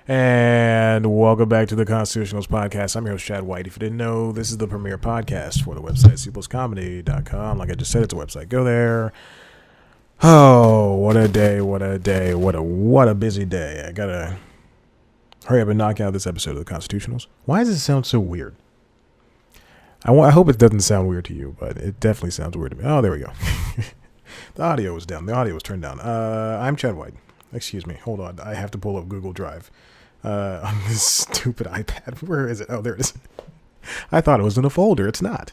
And welcome back to the Constitutionals Podcast. I'm your host, Chad White. If you didn't know, this is the premier podcast for the website, cpluscomedy.com. Like I just said, it's a website. Go there. Oh, what a day, what a day, what a busy day. I gotta hurry up and knock out this episode of the Constitutionals. Why does it sound so weird? I hope it doesn't sound weird to you, but it definitely sounds weird to me. Oh, there we go. The audio was down. The audio was turned down. I'm Chad White. Excuse me. Hold on. I have to pull up Google Drive on this stupid iPad. Where is it? Oh, there it is. I thought it was in a folder. It's not.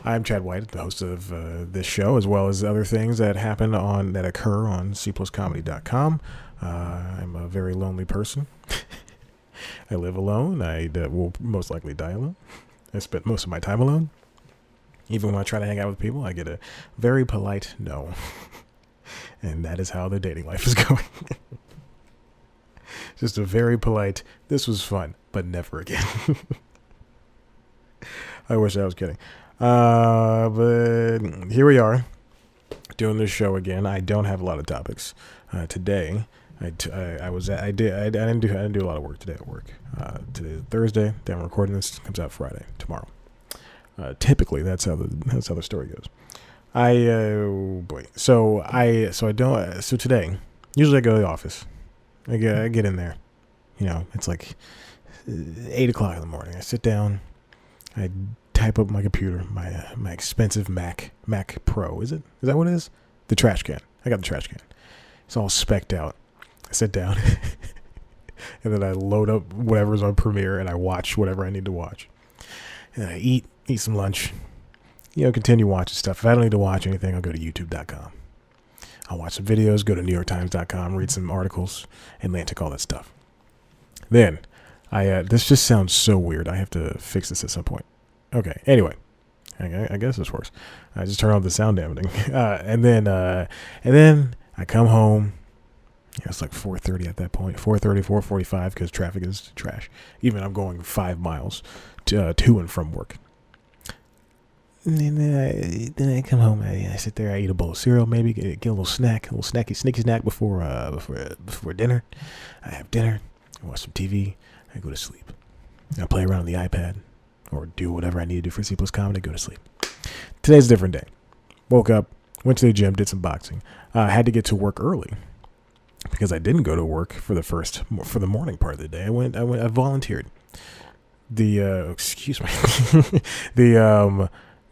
I'm Chad White, the host of this show, as well as other things that happen that occur on cpluscomedy.com. I'm a very lonely person. I live alone. I will most likely die alone. I spent most of my time alone. Even when I try to hang out with people, I get a very polite no. And that is how the dating life is going. Just a very polite, this was fun, but never again. I wish I was kidding. But here we are, doing this show again. I don't have a lot of topics. Today, I didn't do a lot of work today at work. Today is Thursday. Then I'm recording this. It comes out Friday, tomorrow. Typically, that's how the story goes. So today, usually I go to the office. I get in there. You know, it's like 8 o'clock in the morning. I sit down. I type up my computer, my expensive Mac Pro. Is that what it is? The trash can. I got the trash can. It's all specced out. I sit down, and then I load up whatever's on Premiere, and I watch whatever I need to watch. And I eat some lunch. Continue watching stuff. If I don't need to watch anything, I'll go to youtube.com. I'll watch some videos, go to newyorktimes.com, read some articles, Atlantic, all that stuff. Then, this just sounds so weird. I have to fix this at some point. Okay, anyway. I guess this works. I just turn on the sound dampening. And then I come home. It's like 4:30 at that point. 4:30, 4:45, because traffic is trash. Even I'm going 5 miles to and from work. And then I come home. I sit there. I eat a bowl of cereal. Maybe get a little sneaky snack before dinner. I have dinner. I watch some TV. I go to sleep. I play around on the iPad or do whatever I need to do for C Plus Comedy. Go to sleep. Today's a different day. Woke up, went to the gym, did some boxing. Had to get to work early because I didn't go to work for the morning part of the day. I volunteered.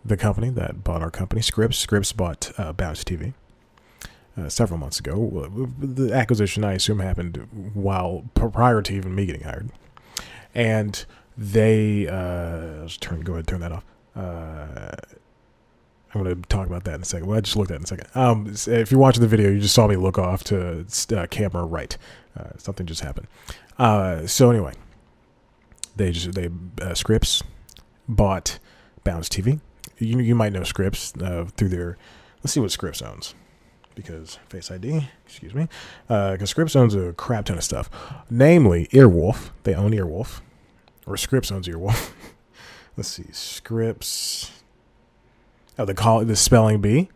The company that bought our company, Scripps bought Bounce TV several months ago. The acquisition, I assume, happened prior to even me getting hired. And they, go ahead and turn that off. I'm going to talk about that in a second. Well, I just looked at it in a second. If you're watching the video, you just saw me look off to camera right. Something just happened. So anyway, Scripps bought Bounce TV. You might know Scripps through their. Let's see what Scripps owns, because Face ID. Excuse me, because Scripps owns a crap ton of stuff, namely Earwolf. They own Earwolf, or Scripps owns Earwolf. Let's see, Scripps. Oh, they call it the spelling bee.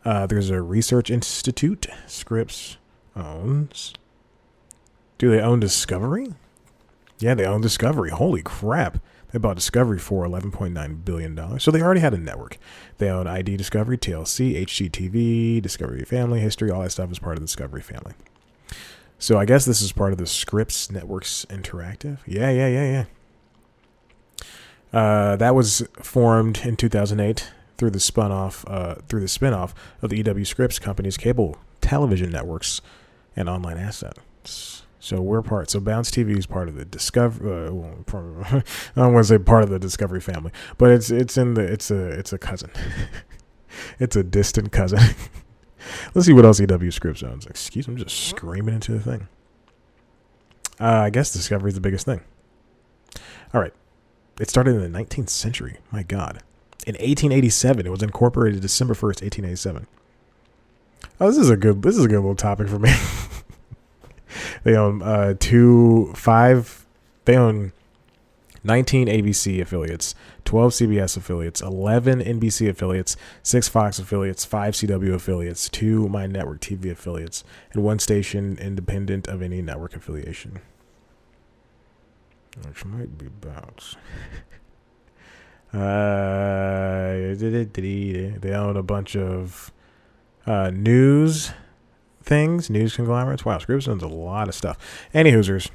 There's a research institute. Scripps owns. Do they own Discovery? Yeah, they own Discovery. Holy crap. They bought Discovery for $11.9 billion. So they already had a network. They own ID Discovery, TLC, HGTV, Discovery Family, History. All that stuff is part of the Discovery family. So I guess this is part of the Scripps Networks Interactive. Yeah. That was formed in 2008 through the spinoff of the E.W. Scripps Company's cable television networks and online assets. So we're part. So Bounce TV is part of the Discovery. I don't want to say part of the Discovery family, but it's a cousin. It's a distant cousin. Let's see what else EW Scripps owns. Excuse me, I'm just screaming into the thing. I guess Discovery is the biggest thing. All right, it started in the 19th century. My God, in 1887, it was incorporated December 1st, 1887. Oh, this is a good little topic for me. They own They own 19 ABC affiliates, 12 CBS affiliates, 11 NBC affiliates, 6 Fox affiliates, 5 CW affiliates, 2 My Network TV affiliates, and 1 station independent of any network affiliation. which might be about. They own a bunch of news things, news conglomerates. Wow, Scripps owns a lot of stuff. Any Hoosers,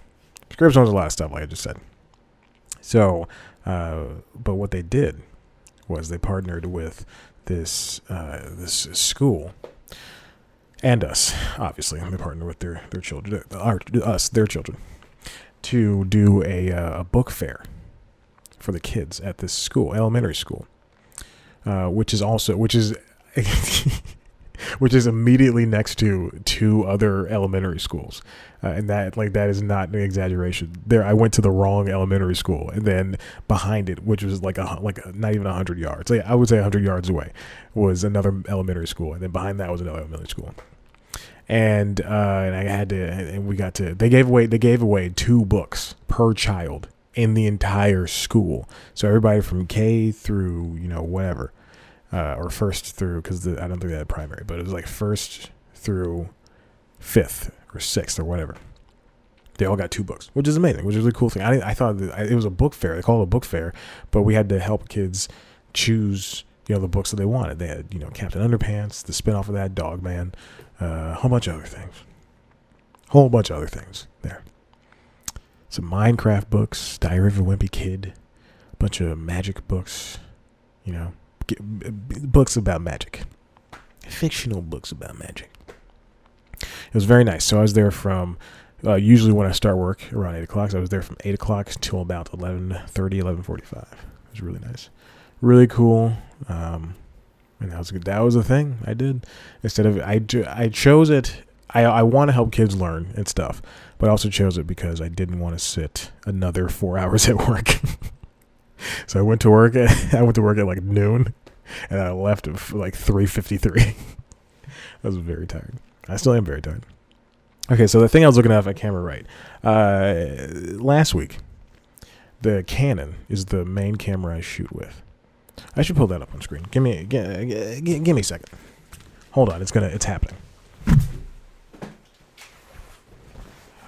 Scripps owns a lot of stuff, like I just said. So, but what they did was they partnered with this school and us. Obviously, they partnered with their children, their children, to do a book fair for the kids at this school, elementary school, which is which is immediately next to two other elementary schools, and that is not an exaggeration. There, I went to the wrong elementary school, and then behind it, which was like not even 100 yards, I would say 100 yards away, was another elementary school, and then behind that was another elementary school. And I had to, and we got to. They gave away 2 books per child in the entire school. So everybody from K through, whatever, or first through, because I don't think they had primary, but it was like first through 5th or 6th or whatever. They all got 2 books, which is amazing, which is a really cool thing. I thought that it was a book fair. They call it a book fair, but we had to help kids choose, the books that they wanted. They had, Captain Underpants, the spinoff of that, Dog Man, a whole bunch of other things there. Some Minecraft books, Diary of a Wimpy Kid, a bunch of magic books, books about magic, fictional books about magic. It was very nice. So I was there from, usually when I start work around 8 o'clock, so I was there from 8 o'clock until about 11:30, 11:45. It was really nice. Really cool. And that was good. That was the thing I did. Instead of, I chose it. I want to help kids learn and stuff, but I also chose it because I didn't want to sit another 4 hours at work. So I went to work at like noon, and I left at like 3:53. I was very tired. I still am very tired. Okay, so the thing I was looking at, if I camera right, last week, the Canon is the main camera I shoot with. I should pull that up on screen. Give me a second. Hold on, it's happening.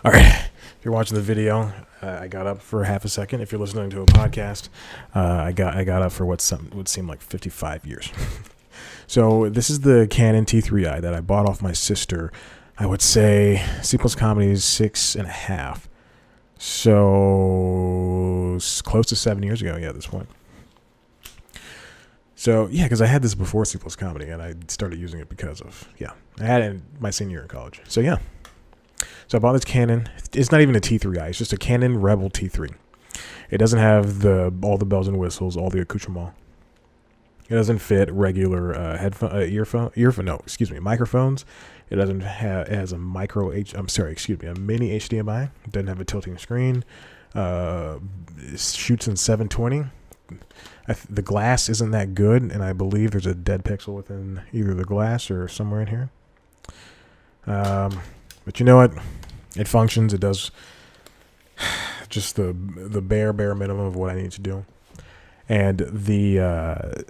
All right, if you're watching the video, I got up for half a second. If you're listening to a podcast, I got up for what would seem like 55 years. So this is the Canon T3i that I bought off my sister. I would say C+ Comedy is 6.5. So close to 7 years ago, at this point. So, because I had this before C+ Comedy, and I started using it because of, I had it in my senior year in college. So, So I bought this Canon. It's not even a T3i. It's just a Canon Rebel T3. It doesn't have all the bells and whistles, all the accoutrements. It doesn't fit regular microphones. It doesn't have. It has a mini HDMI. It doesn't have a tilting screen. It shoots in 720. The glass isn't that good, and I believe there's a dead pixel within either the glass or somewhere in here. But you know what? It functions. It does just the bare minimum of what I need to do. And the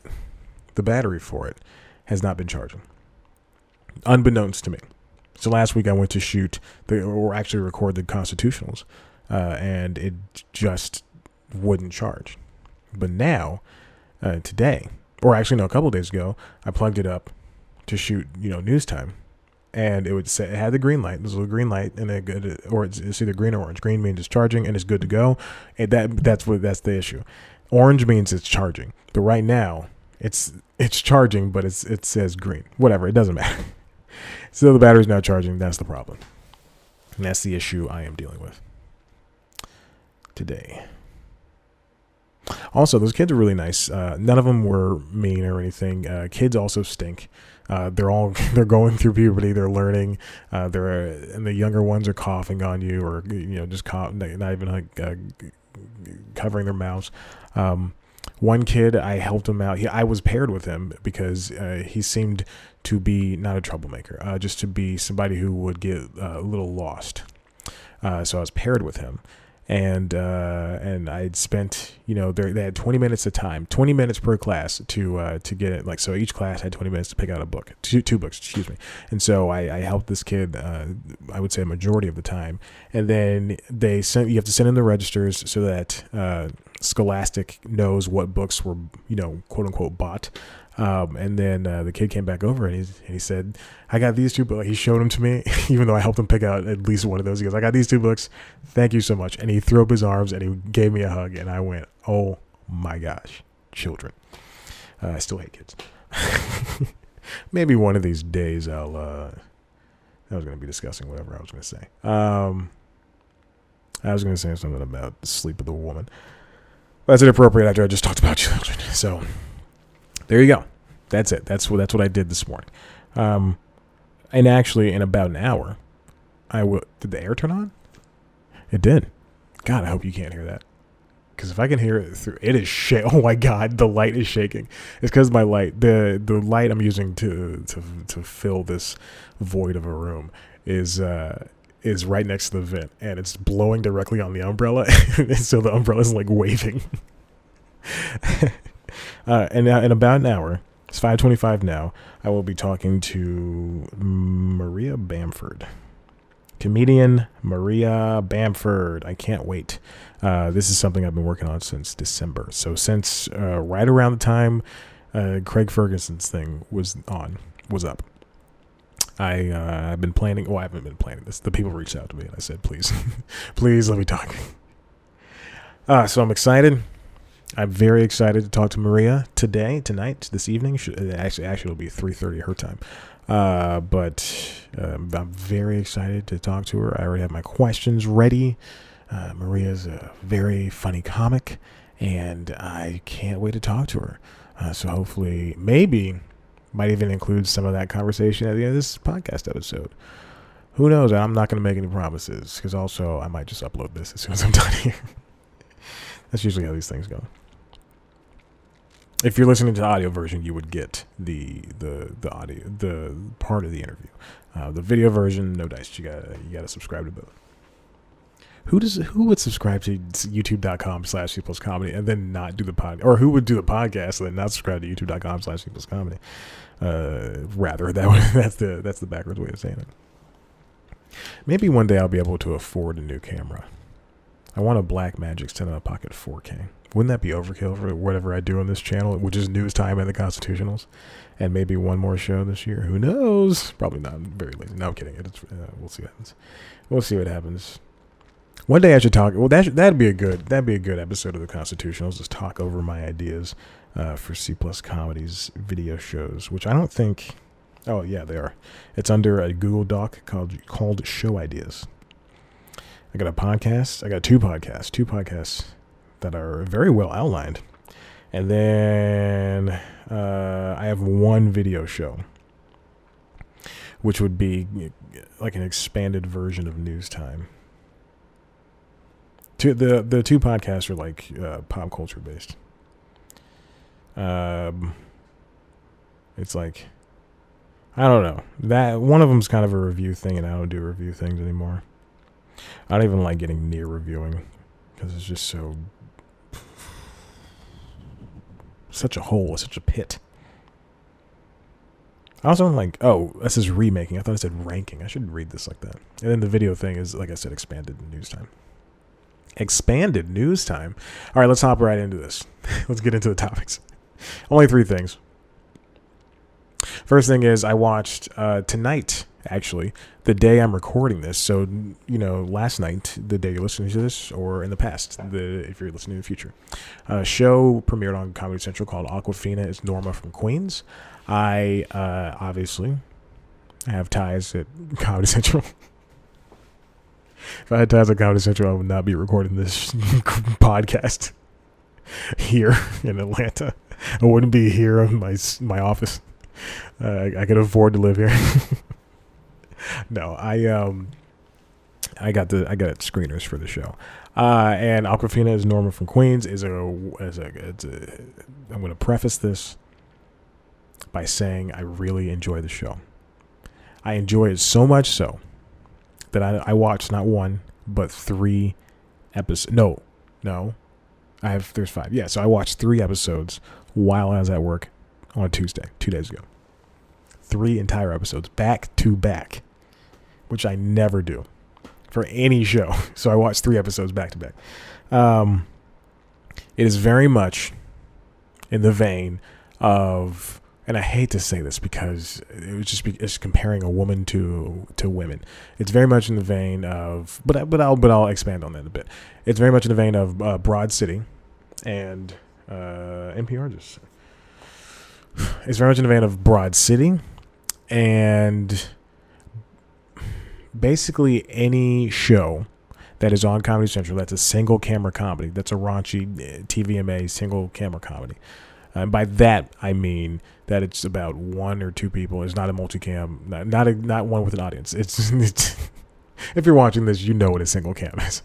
battery for it has not been charging, unbeknownst to me. So last week I went to shoot actually record the constitutionals, and it just wouldn't charge. But now, today, or actually no, a couple of days ago, I plugged it up to shoot, news time. And it would say it had the green light. There's a little green light, and it's either green or orange. Green means it's charging and it's good to go. And that's the issue. Orange means it's charging, but right now it's charging, but it says green. Whatever, it doesn't matter. So the battery's not charging. That's the problem, and that's the issue I am dealing with today. Also, those kids are really nice. None of them were mean or anything. Kids also stink. They're going through puberty. They're learning. And the younger ones are coughing on you, or just not even covering their mouths. One kid, I helped him out. I was paired with him because he seemed to be not a troublemaker, just to be somebody who would get a little lost. So I was paired with him. and I'd spent, they had 20 minutes of time, 20 minutes per class to get it. Like, so each class had 20 minutes to pick out a book, two books, excuse me. And so I helped this kid, I would say a majority of the time. And then you have to send in the registers so that Scholastic knows what books were, quote unquote bought. And then the kid came back over and he said, I got these two books. He showed them to me, even though I helped him pick out at least one of those. He goes, I got these two books. Thank you so much. And he threw up his arms and he gave me a hug. And I went, oh my gosh, children. I still hate kids. Maybe one of these days I was going to be discussing whatever I was going to say. I was going to say something about the sleep of the woman. That's inappropriate after I just talked about children. So there you go. That's it. That's what I did this morning. And actually, in about an hour, did the air turn on? It did. God, I hope you can't hear that. Because if I can hear it through, it is shaking. Oh my God, the light is shaking. It's because my light, the light I'm using to fill this void of a room is right next to the vent, and it's blowing directly on the umbrella, so the umbrella is like waving. And now in about an hour, it's 5:25 now, I will be talking to Maria Bamford. Comedian Maria Bamford. I can't wait. This is something I've been working on since December. So since right around the time Craig Ferguson's thing was up. I've been planning. Well, I haven't been planning this. The people reached out to me and I said, please, please let me talk. So I'm excited. I'm very excited to talk to Maria tonight, this evening. Actually, it'll be 3:30 her time. But I'm very excited to talk to her. I already have my questions ready. Maria's a very funny comic, and I can't wait to talk to her. So hopefully, maybe, might even include some of that conversation at the end of this podcast episode. Who knows? I'm not going to make any promises, because also I might just upload this as soon as I'm done here. That's usually how these things go. If you're listening to the audio version, you would get the audio, the part of the interview. The video version, no dice. You gotta subscribe to both. Who would subscribe to youtube.com/C+comedy and then not do the pod, or who would do the podcast and then not subscribe to youtube.com/C+comedy? Rather, that's the backwards way of saying it. Maybe one day I'll be able to afford a new camera. I want a Blackmagic 10 Pocket 4K. Wouldn't that be overkill for whatever I do on this channel, which is News Time and the Constitutionals, and maybe one more show this year? Who knows? Probably not. I'm very lazy. No, I'm kidding. We'll see what happens. We'll see what happens. One day I should talk. Well, that'd be a good episode of the Constitutionals. Just talk over my ideas for C+ Comedy's video shows, which I don't think. Oh yeah, they are. It's under a Google Doc called Show Ideas. I got a podcast. I got two podcasts that are very well outlined. And then I have one video show, which would be like an expanded version of News Time. The two podcasts are like pop culture based. It's like, I don't know. That one of them's kind of a review thing, and I don't do review things anymore. I don't even like getting near reviewing because it's just such a hole, such a pit. I also don't like, this is remaking. I thought it said ranking. I should read this like that. And then the video thing is, like I said, expanded news time. Expanded news time? All right, let's hop right into this. Let's get into the topics. Only 3 things. First thing is I watched tonight, actually, the day I'm recording this. So, last night, the day you're listening to this, or in the past, if you're listening in the future. A show premiered on Comedy Central called AWKWAFINA. It's Norma from Queens. I obviously have ties at Comedy Central. If I had ties at Comedy Central, I would not be recording this podcast here in Atlanta. I wouldn't be here in my office. I could afford to live here. No, I got screeners for the show. And AWKWAFINA is Norma from Queens. I'm going to preface this by saying I really enjoy the show. I enjoy it so much so that I watched not 1 but 3 episodes. No. There's 5. Yeah, so I watched 3 episodes while I was at work on Tuesday, 2 days ago. 3 entire episodes back to back, which I never do for any show. So I watched 3 episodes back to back. It is very much in the vein of, and I hate to say this because it's comparing a woman to women. It's very much in the vein of, but I'll expand on that a bit. It's very much in the vein of Broad City and NPR just. It's very much in the vein of Broad City and basically any show that is on Comedy Central that's a single camera comedy, that's a raunchy TVMA single camera comedy. And by that I mean that it's about 1 or 2 people. It's not a multicam, not one with an audience. It's if you're watching this, you know what a single cam is.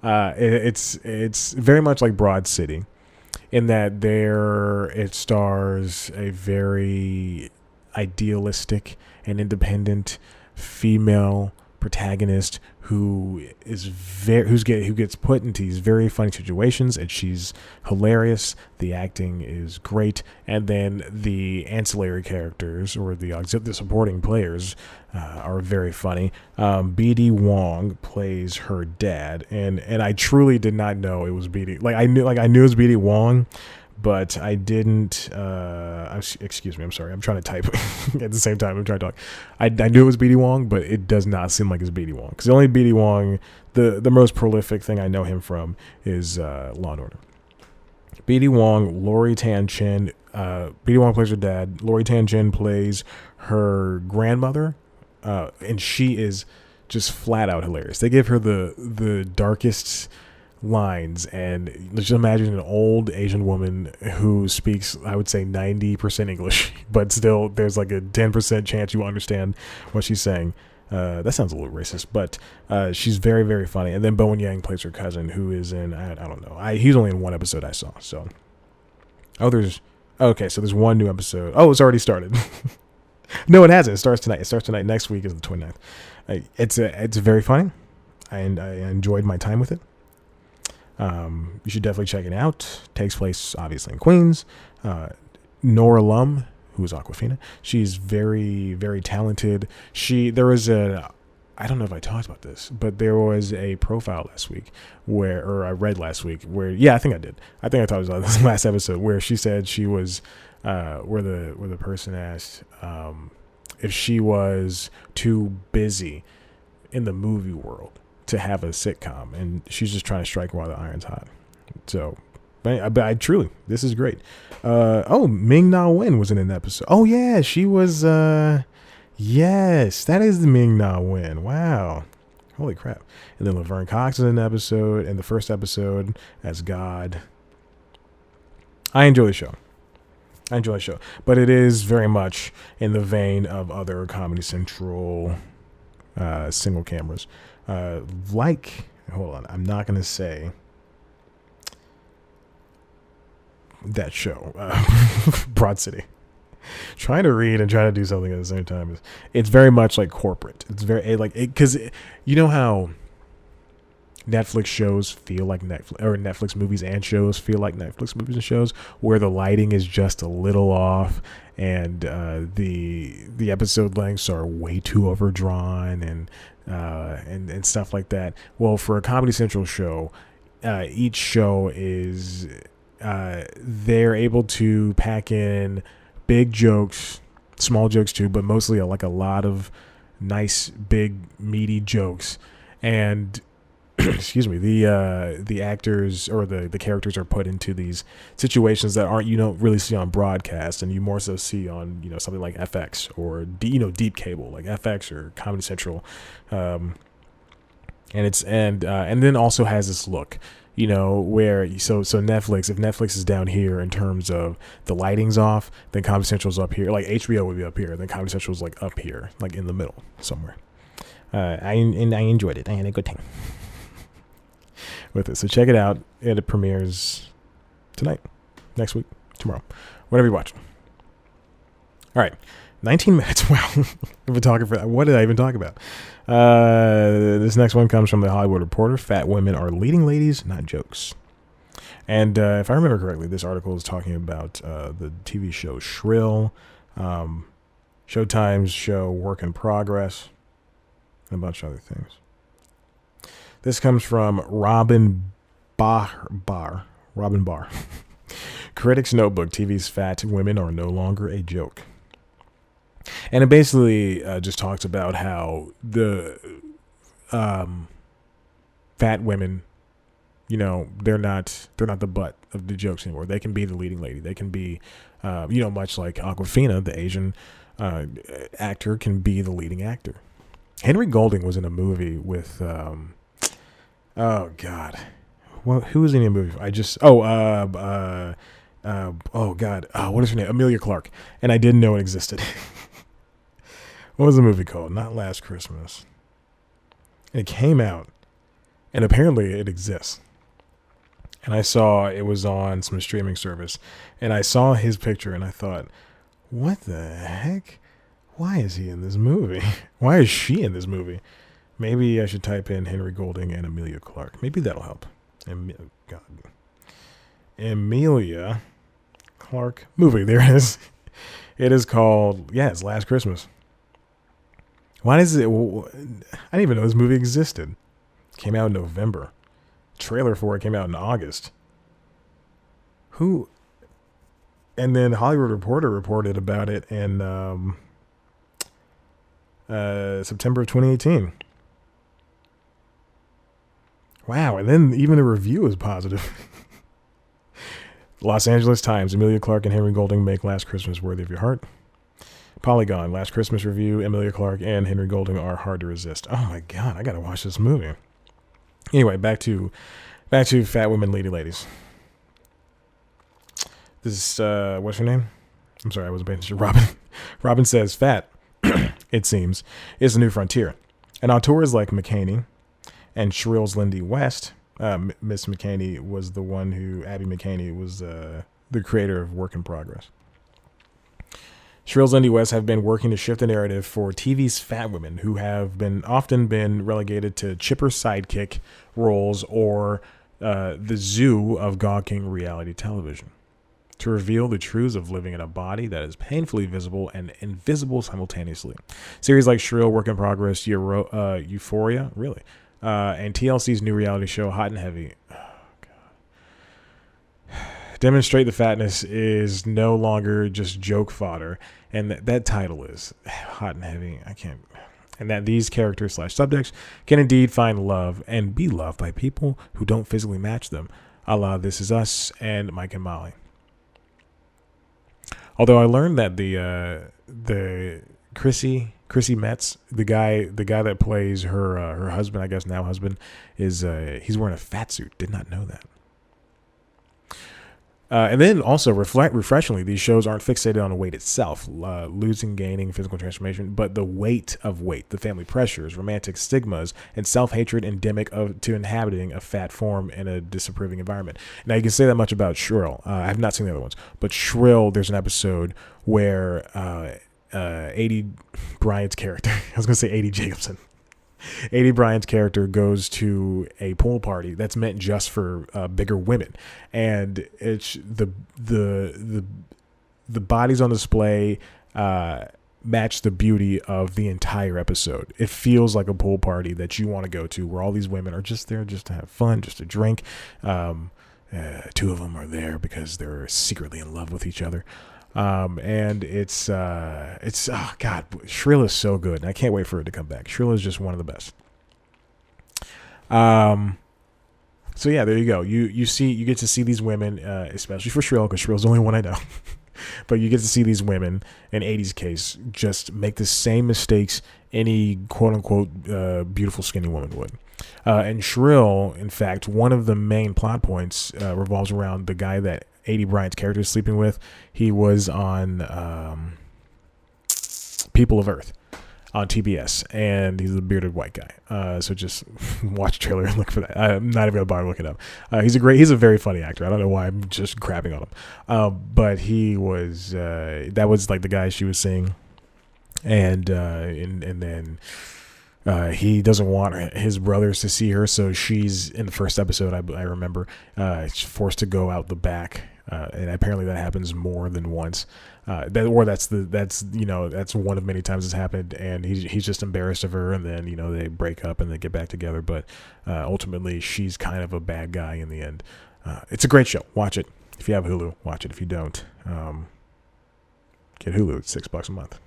It's very much like Broad City, in that it stars a very idealistic and independent female protagonist who gets put into these very funny situations, and she's hilarious. The acting is great, and then the ancillary characters or the supporting players are very funny. BD Wong plays her dad, and I truly did not know it was BD. I knew it was BD Wong, but I didn't. Excuse me. I'm sorry. I'm trying to type at the same time I'm trying to talk. I knew it was BD Wong, but it does not seem like it's BD Wong, because the only BD Wong, the most prolific thing I know him from is Law and Order. BD Wong, Lori Tan Chen. BD Wong plays her dad. Lori Tan Chen plays her grandmother, and she is just flat out hilarious. They give her the darkest lines, and let's just imagine an old Asian woman who speaks, I would say, 90% English, but still there's like a 10% chance you understand what she's saying. That sounds a little racist, but she's very, very funny. And then Bowen Yang plays her cousin, who is in, I don't know, he's only in 1 episode I saw. So there's 1 new episode. It's already started. No, it hasn't. It starts tonight. Next week is the 29th. It's very funny, and I enjoyed my time with it. You should definitely check it out. Takes place obviously in Queens. NORA alum, who is AWKWAFINA. She's very, very talented. I don't know if I talked about this, but there was a profile last week I read last week where, I think I did. I think I talked about this last episode, where she said she was, where the person asked, if she was too busy in the movie world to have a sitcom, and she's just trying to strike while the iron's hot. So, but I truly, this is great. Ming Na Wen was in an episode. Oh yeah, she was. Yes, that is the Ming Na Wen. Wow, holy crap! And then Laverne Cox is in an episode, in the first episode as God. I enjoy the show, but it is very much in the vein of other Comedy Central single cameras. Hold on, I'm not going to say that show, Broad City. Trying to read and trying to do something at the same time. It's very much like corporate. It's very because you know how Netflix shows feel like Netflix movies and shows feel like Netflix movies and shows, where the lighting is just a little off, and the episode lengths are way too overdrawn, and stuff like that. Well, for a Comedy Central show, each show is they're able to pack in big jokes, small jokes too, but mostly like a lot of nice, big, meaty jokes. And excuse me, the actors or the characters are put into these situations that you don't really see on broadcast, and you more so see on something like FX or deep cable like FX or Comedy Central, and then also has this look, where so Netflix, if Netflix is down here in terms of the lighting's off, then Comedy Central's up here. Like HBO would be up here, then Comedy Central's like up here, like in the middle somewhere. I enjoyed it. I had a good time with it. So check it out. It premieres tonight, next week, tomorrow, whatever you're watching. All right. 19 minutes. Wow. I've been talking for, what did I even talk about? This next one comes from the Hollywood Reporter. Fat women are leading ladies, not jokes. And if I remember correctly, this article is talking about the TV show Shrill, Showtime's show Work in Progress, and a bunch of other things. This comes from Robin Barr. Critics Notebook, TV's fat women are no longer a joke. And it basically just talks about how the fat women, you know, they're not the butt of the jokes anymore. They can be the leading lady. They can be, much like AWKWAFINA, the Asian actor, can be the leading actor. Henry Golding was in a movie with, oh God, well, who was in a movie? What is her name? Amelia Clark. And I didn't know it existed. What was the movie called? Not Last Christmas. And it came out, and apparently it exists. And I saw it was on some streaming service, and I saw his picture, and I thought, what the heck? Why is he in this movie? Why is she in this movie? Maybe I should type in Henry Golding and Amelia Clark. Maybe that'll help. Amelia Clark movie. There it is. It is called, it's Last Christmas. Why does it? I didn't even know this movie existed. It came out in November. Trailer for it came out in August. Who? And then Hollywood Reporter reported about it in September of 2018. Wow, and then even the review was positive. Los Angeles Times, Amelia Clark and Henry Golding make Last Christmas worthy of your heart. Polygon, Last Christmas review, Amelia Clark and Henry Golding are hard to resist. Oh my God, I gotta watch this movie. Anyway, back to fat women leading ladies. This is, what's her name? I'm sorry, I wasn't paying attention. Robin. Robin says, fat, it seems, is the new frontier. And auteurs like McKinney and Shrill's Lindy West, Miss McKinney was the one who, Abby McKinney was the creator of Work in Progress. Shrill's Lindy West have been working to shift the narrative for TV's fat women who have often been relegated to chipper sidekick roles or the zoo of gawking reality television. To reveal the truths of living in a body that is painfully visible and invisible simultaneously. Series like Shrill, Work in Progress, Euphoria, really, and TLC's new reality show, Hot and Heavy. Demonstrate the fatness is no longer just joke fodder, and that title is Hot and Heavy. I can't, and that these characters / subjects can indeed find love and be loved by people who don't physically match them, a la This Is Us and Mike and Molly. Although I learned that the Chrissy Metz, the guy that plays her husband, I guess now husband, is he's wearing a fat suit. Did not know that. And then also refreshingly, these shows aren't fixated on weight itself, losing, gaining, physical transformation, but the weight of weight, the family pressures, romantic stigmas, and self-hatred endemic to inhabiting a fat form in a disapproving environment. Now, you can say that much about Shrill. I have not seen the other ones, but Shrill, there's an episode where A.D. Bryant's character, I was going to say A.D. Jacobson, A.D. Bryant's character goes to a pool party that's meant just for bigger women, and it's the bodies on display match the beauty of the entire episode. It feels like a pool party that you want to go to, where all these women are just there just to have fun, just to drink. Two of them are there because they're secretly in love with each other. And it's oh God, Shrill is so good, and I can't wait for it to come back. Shrill is just one of the best. So yeah, there you go. You get to see these women, especially for Shrill, because Shrill's the only one I know. But you get to see these women, in 80's case, just make the same mistakes any quote-unquote beautiful skinny woman would. And Shrill, in fact, one of the main plot points revolves around the guy that A.D. Bryant's character is sleeping with. He was on People of Earth on TBS, and he's a bearded white guy. So just watch the trailer and look for that. I'm not even gonna bother looking it up. He's a very funny actor. I don't know why I'm just crapping on him. But he was that was like the guy she was seeing and then he doesn't want his brothers to see her, so she's in the first episode. I remember she's forced to go out the back, and apparently that happens more than once. That's one of many times it's happened, and he's just embarrassed of her, and then they break up and they get back together. But ultimately, she's kind of a bad guy in the end. It's a great show. Watch it if you have Hulu. Watch it if you don't. Get Hulu. It's $6 a month.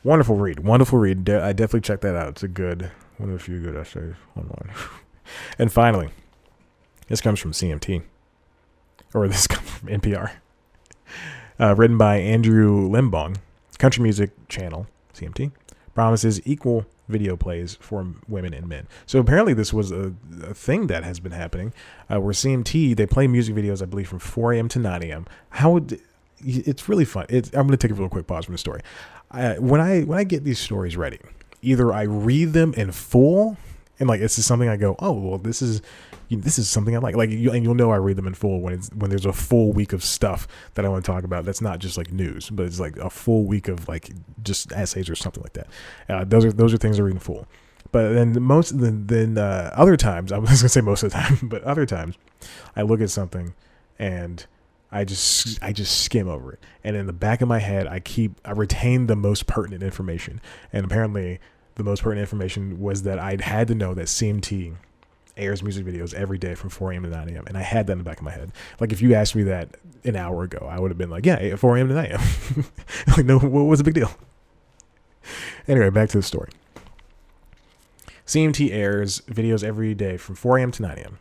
Wonderful read. I definitely check that out. It's one of a few good essays online. And finally, this comes from CMT, or this comes from NPR. Written by Andrew Limbong. Country music channel, CMT, promises equal video plays for women and men. So apparently this was a thing that has been happening, where CMT, they play music videos, I believe, from 4 a.m. to 9 a.m. It's really fun. I'm going to take a real quick pause from the story. When I get these stories ready, either I read them in full, and this is something I go, oh well, this is something I like. And you'll know I read them in full when there's a full week of stuff that I want to talk about. That's not just news, but it's a full week of just essays or something like that. Those are things I read in full. But then other times, I was gonna say most of the time, but other times I look at something and I just skim over it, and in the back of my head, I retain the most pertinent information. And apparently, the most pertinent information was that I had to know that CMT airs music videos every day from 4 a.m. to 9 a.m. And I had that in the back of my head. If you asked me that an hour ago, I would have been like, yeah, 4 a.m. to 9 a.m. No, what was the big deal? Anyway, back to the story. CMT airs videos every day from 4 a.m. to 9 a.m.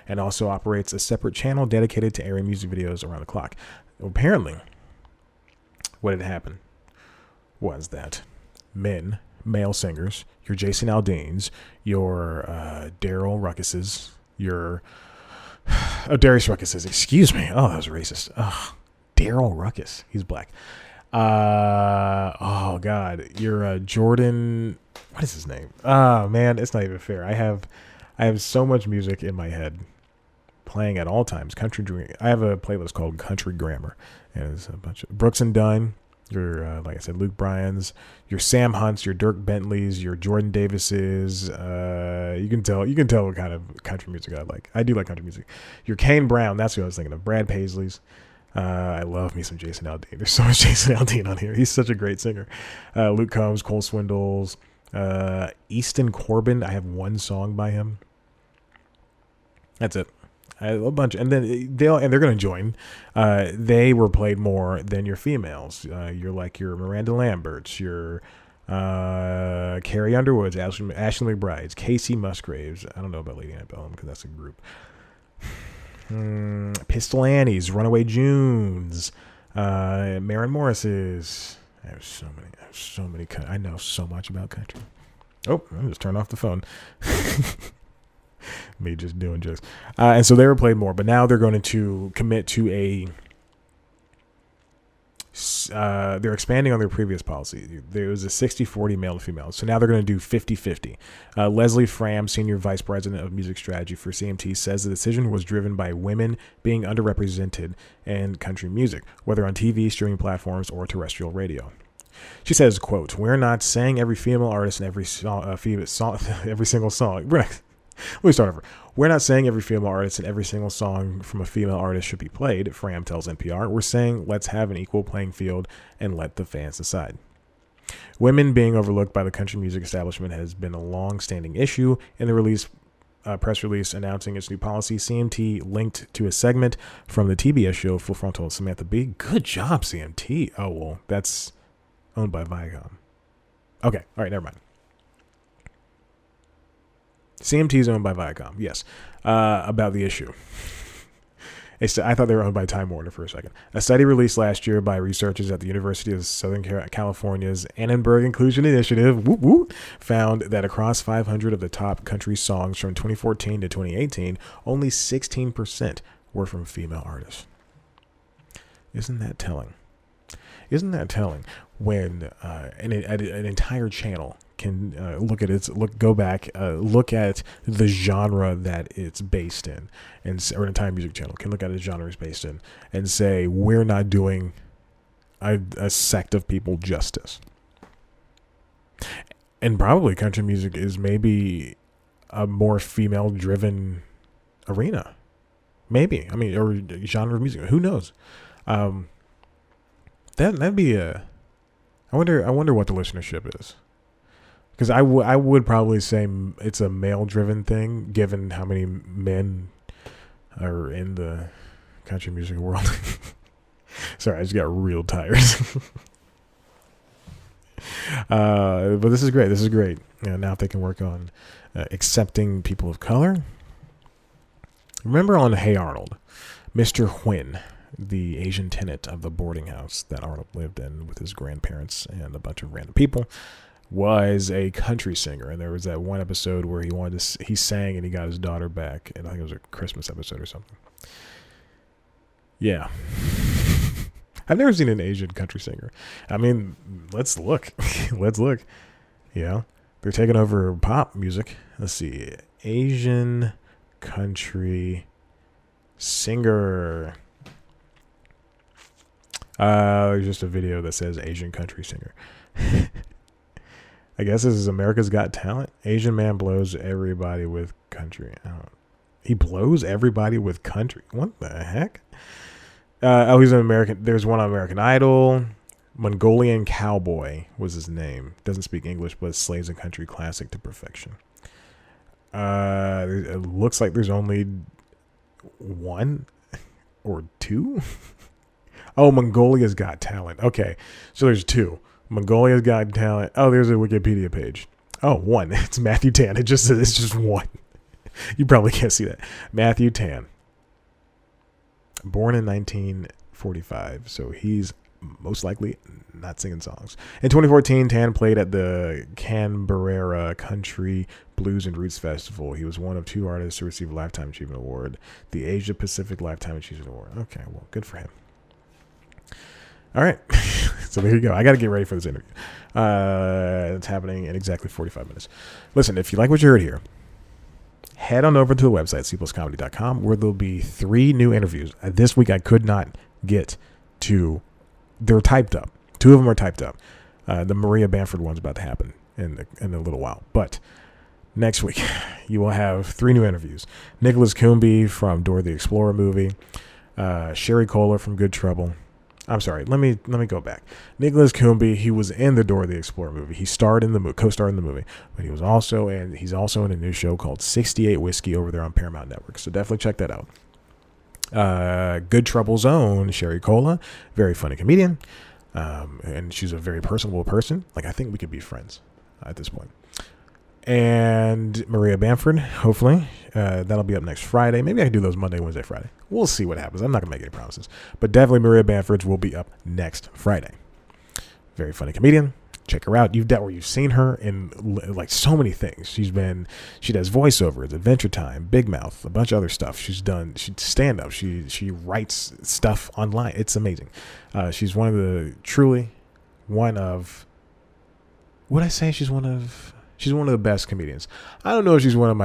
and also operates a separate channel dedicated to airing music videos around the clock. Apparently, what had happened was that male singers, your Jason Aldeans, your Daryl Ruckuses, your Darius Ruckuses, excuse me. Oh, that was racist. Oh, Daryl Ruckus. He's black. Oh God, your Jordan, what is his name? Oh man, it's not even fair. I have so much music in my head playing at all times. I have a playlist called Country Grammar, and it's a bunch of Brooks and Dunn, your like I said, Luke Bryan's, your Sam Hunts, your Dirk Bentleys, your Jordan Davises. You can tell what kind of country music I like. I do like country music. Your Kane Brown, that's who I was thinking of. Brad Paisley's. I love me some Jason Aldean. There's so much Jason Aldean on here. He's such a great singer. Luke Combs, Cole Swindles, Easton Corbin. I have one song by him. That's it. I have a bunch, and then they're going to join. They were played more than your females. You're like your Miranda Lamberts, your Carrie Underwoods, Ashley McBrides, Casey Musgraves. I don't know about Lady Annabelle because that's a group. Pistol Annies, Runaway Junes, Maren Morris's. I have so many. I know so much about country. Oh, I just turned off the phone. Me just doing jokes. And so they were played more, but now they're going to commit to they're expanding on their previous policy. There was a 60-40 male to female. So now they're going to do 50-50. Leslie Fram, Senior Vice President of Music Strategy for CMT, says the decision was driven by women being underrepresented in country music, whether on TV, streaming platforms, or terrestrial radio. She says, quote, "We're not saying every female artist in every single song. Let me start over. We're not saying every female artist and every single song from a female artist should be played," Fram tells NPR. "We're saying let's have an equal playing field and let the fans decide." Women being overlooked by the country music establishment has been a long-standing issue. In the press release announcing its new policy, CMT linked to a segment from the TBS show Full Frontal with Samantha Bee. Good job, CMT. Oh, well, that's owned by Viacom. Okay, all right, never mind. CMT is owned by Viacom, yes. About the issue. I thought they were owned by Time Warner for a second. A study released last year by researchers at the University of Southern California's Annenberg Inclusion Initiative found that across 500 of the top country songs from 2014 to 2018, only 16% were from female artists. Isn't that telling? Isn't that telling when an entire channel can look at look at the genre that it's based in, or an entire music channel can look at the genre it's based in and say, we're not doing a sect of people justice. And probably country music is maybe a more female-driven arena. Maybe. I mean, or genre of music. Who knows? That'd be a... I wonder what the listenership is. Because I would probably say it's a male-driven thing, given how many men are in the country music world. Sorry, I just got real tired. But this is great. This is great. Now if they can work on accepting people of color. Remember on Hey Arnold, Mr. Huynh, the Asian tenant of the boarding house that Arnold lived in with his grandparents and a bunch of random people, was a country singer. And there was that one episode where he sang and he got his daughter back. And I think it was a Christmas episode or something. Yeah. I've never seen an Asian country singer. I mean, let's look. Let's look. Yeah. They're taking over pop music. Let's see. Asian country singer. There's just a video that says Asian country singer. I guess this is America's Got Talent. Asian man blows everybody with country. He blows everybody with country. What the heck? He's an American. There's one on American Idol. Mongolian Cowboy was his name. Doesn't speak English, but slays a country classic to perfection. It looks like there's only one or two. Oh, Mongolia's Got Talent. Okay, so there's two. Mongolia's Got Talent. Oh, there's a Wikipedia page. Oh, one. It's Matthew Tan. It's just one. You probably can't see that. Matthew Tan. Born in 1945, so he's most likely not singing songs. In 2014, Tan played at the Canberra Country Blues and Roots Festival. He was one of two artists to receive a Lifetime Achievement Award, the Asia Pacific Lifetime Achievement Award. Okay, well, good for him. All right, so there you go. I got to get ready for this interview. It's happening in exactly 45 minutes. Listen, if you like what you heard here, head on over to the website, cpluscomedy.com, where there'll be 3 new interviews. This week I could not get to. They're typed up. 2 of them are typed up. The Maria Bamford one's about to happen in a little while. But next week, you will have 3 new interviews. Nicholas Coombe from Dora the Explorer movie. Sherry Kohler from Good Trouble. I'm sorry. Let me go back. Nicholas Coombe, he was in the Dora the Explorer movie. He starred in the co-starred in the movie, but he's also in a new show called 68 Whiskey over there on Paramount Network. So definitely check that out. Good Trouble's own Sherry Kohler, very funny comedian, and she's a very personable person. Like, I think we could be friends at this point. And Maria Bamford, hopefully, that'll be up next Friday. Maybe I can do those Monday, Wednesday, Friday. We'll see what happens. I'm not gonna make any promises, but definitely Maria Bamford's will be up next Friday. Very funny comedian. Check her out. You've seen her in like so many things. She does voiceovers, Adventure Time, Big Mouth, a bunch of other stuff. She's stand up. She writes stuff online. It's amazing. She's one of the best comedians. I don't know if she's one of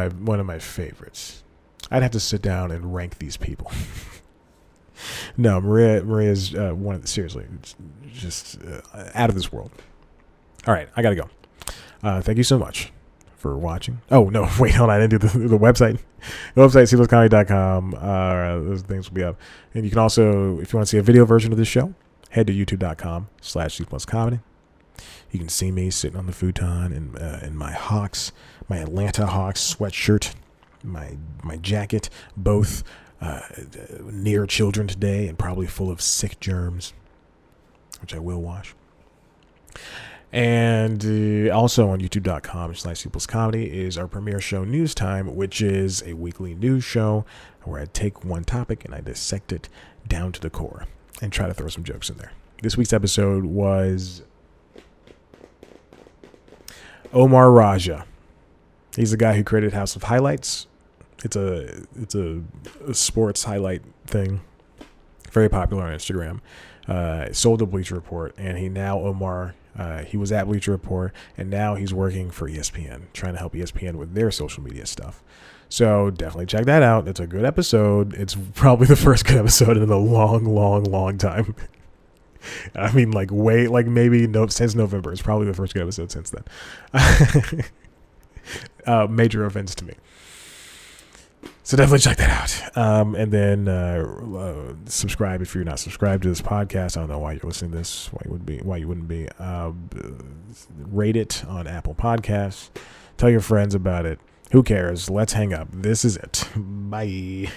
my favorites. I'd have to sit down and rank these people. No, Maria's one of the, seriously, just out of this world. All right, I got to go. Thank you so much for watching. Oh, no, wait, hold on. I didn't do the website. The website, cpluscomedy.com. Those things will be up. And you can also, if you want to see a video version of this show, head to youtube.com/cpluscomedy. You can see me sitting on the futon in my Atlanta Hawks sweatshirt, my jacket, both near children today and probably full of sick germs, which I will wash. And also on youtube.com/cpluscomedy is our premiere show News Time, which is a weekly news show where I take one topic and I dissect it down to the core and try to throw some jokes in there. This week's episode was Omar Raja. He's the guy who created House of Highlights. It's a sports highlight thing. Very popular on Instagram. Sold to Bleacher Report, and he was at Bleacher Report, and now he's working for ESPN, trying to help ESPN with their social media stuff. So definitely check that out. It's a good episode. It's probably the first good episode in a long, long, long time. I mean, like maybe since November. It's probably the first good episode since then. Major offense to me. So definitely check that out. And then subscribe if you're not subscribed to this podcast. I don't know why you're listening to this. Why you wouldn't be. Rate it on Apple Podcasts. Tell your friends about it. Who cares? Let's hang up. This is it. Bye.